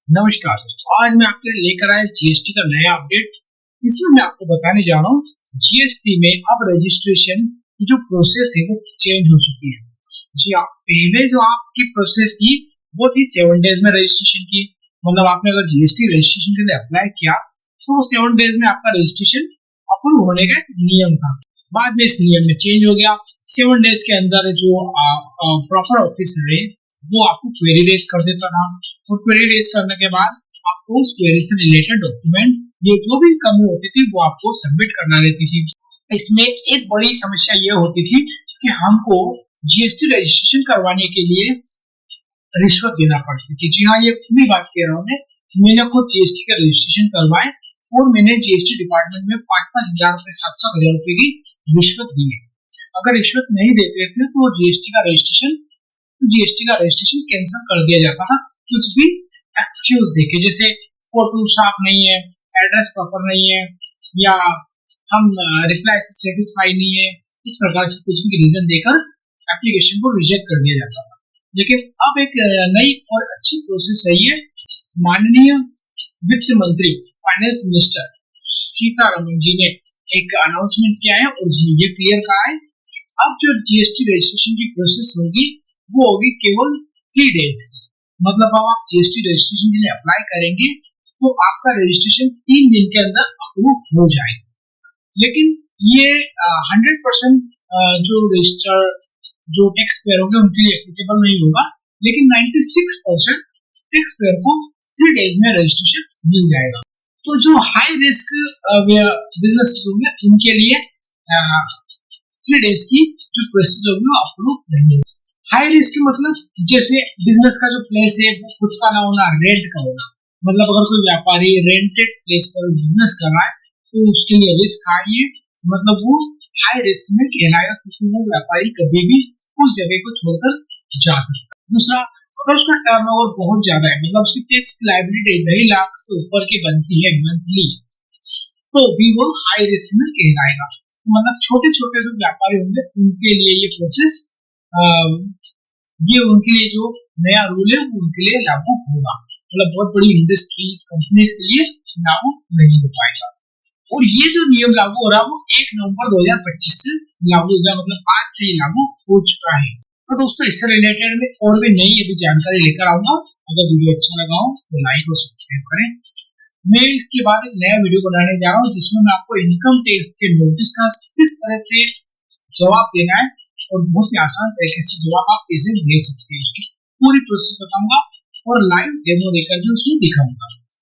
नमस्कार दोस्तों, आज मैं आपके लिए लेकर आया जीएसटी का नया अपडेट। इसमें मैं आपको बताने जा रहा हूँ जीएसटी में अब रजिस्ट्रेशन की जो प्रोसेस है वो चेंज हो चुकी है। जी हाँ, पहले जो आपकी प्रोसेस थी वो थी 7 डेज में रजिस्ट्रेशन की। मतलब आपने अगर जीएसटी रजिस्ट्रेशन के लिए अप्लाई किया तो 7 डेज में आपका रजिस्ट्रेशन अप्रूव होने का नियम था। बाद में इस नियम में चेंज हो गया। 7 डेज के अंदर जो प्रॉपर ऑफिसर है वो आपको क्वेरी रेज कर देता था, और क्वेरी रेज करने के बाद आपको उस क्वेरी से रिलेटेड डॉक्यूमेंट, ये जो भी कमी होती थी वो आपको सबमिट करना रहती थी। इसमें एक बड़ी समस्या ये होती थी कि हमको जीएसटी रजिस्ट्रेशन करवाने के लिए रिश्वत देना पड़ती थी। जी हाँ, ये खुली बात कह रहा हूँ। मैंने खुद जीएसटी का रजिस्ट्रेशन करवाए और मैंने जीएसटी डिपार्टमेंट में 5-5 हजार रुपए, 700 हजार रुपए की रिश्वत दी है। अगर रिश्वत नहीं देते थे तो जीएसटी का रजिस्ट्रेशन कैंसिल कर दिया जाता था, कुछ भी एक्सक्यूज देके, जैसे फोटो साफ नहीं है, एड्रेस प्रॉपर नहीं है, या हम रिप्लाई से सेटिस्फाई नहीं है, इस प्रकार से कुछ भी रीजन देकर एप्लीकेशन को रिजेक्ट कर दिया जाता था। लेकिन अब एक नई और अच्छी प्रोसेस है ये। माननीय वित्त मंत्री, फाइनेंस मिनिस्टर सीतारमण जी ने एक अनाउंसमेंट किया है और ये क्लियर कहा है कि अब जो जीएसटी रजिस्ट्रेशन की प्रोसेस होगी वो होगी केवल 3 डेज की। मतलब अब आप जीएसटी रजिस्ट्रेशन के लिए अप्लाई करेंगे तो आपका रजिस्ट्रेशन 3 दिन के अंदर अप्रूव हो जाएगा। लेकिन ये 100% जो रजिस्टर जो टैक्स पेयर होंगे उनके लिए एप्लीकेबल नहीं होगा, लेकिन 96% टैक्स पेयर को 3 डेज में रजिस्ट्रेशन मिल जाएगा। तो जो हाई रिस्क बिजनेस होंगे उनके लिए 3 डेज की जो प्रोसेस होगी वो अप्रूव नहीं होगी। हाई रिस्क मतलब जैसे बिजनेस का जो प्लेस है वो खुद का ना होना, रेंट का होना। मतलब अगर कोई व्यापारी रेंटेड प्लेस पर बिजनेस कर रहा है तो उसके लिए रिस्क हाई है, मतलब वो हाई रिस्क में कहलाएगा, क्योंकि वो व्यापारी कभी भी उस जगह को छोड़कर जा सकता है। दूसरा, अगर उसका टर्नओवर बहुत ज्यादा है, मतलब उसकी टैक्स लायबिलिटी 2.5 लाख से ऊपर की बनती है मंथली, तो भी वो हाई रिस्क में कहलाएगा। मतलब छोटे छोटे जो व्यापारी होंगे उनके लिए ये प्रोसेस, ये उनके लिए जो नया रूल है उनके लिए लागू होगा। मतलब बहुत बड़ी इंडस्ट्रीज, कंपनीज के लिए लागू नहीं हो पाएगा। और ये जो नियम लागू हो रहा है वो 1 नवंबर 2025 से लागू हो गया, मतलब आज से ही लागू हो चुका है। तो दोस्तों, इससे रिलेटेड में और भी नई अभी जानकारी लेकर आऊंगा। अगर वीडियो अच्छा लगा हो तो लाइक और सब्सक्राइब करें। मैं इसके बाद एक नया वीडियो बनाने जा रहा हूँ जिसमें मैं आपको इनकम टैक्स के नोटिस का किस तरह से जवाब देना है और बहुत ही आसान तरीके से जवाब आप कैसे दे सकते हैं, उसकी पूरी प्रोसेस बताऊंगा और लाइव डेमो देकर भी उसमें दिखाऊंगा।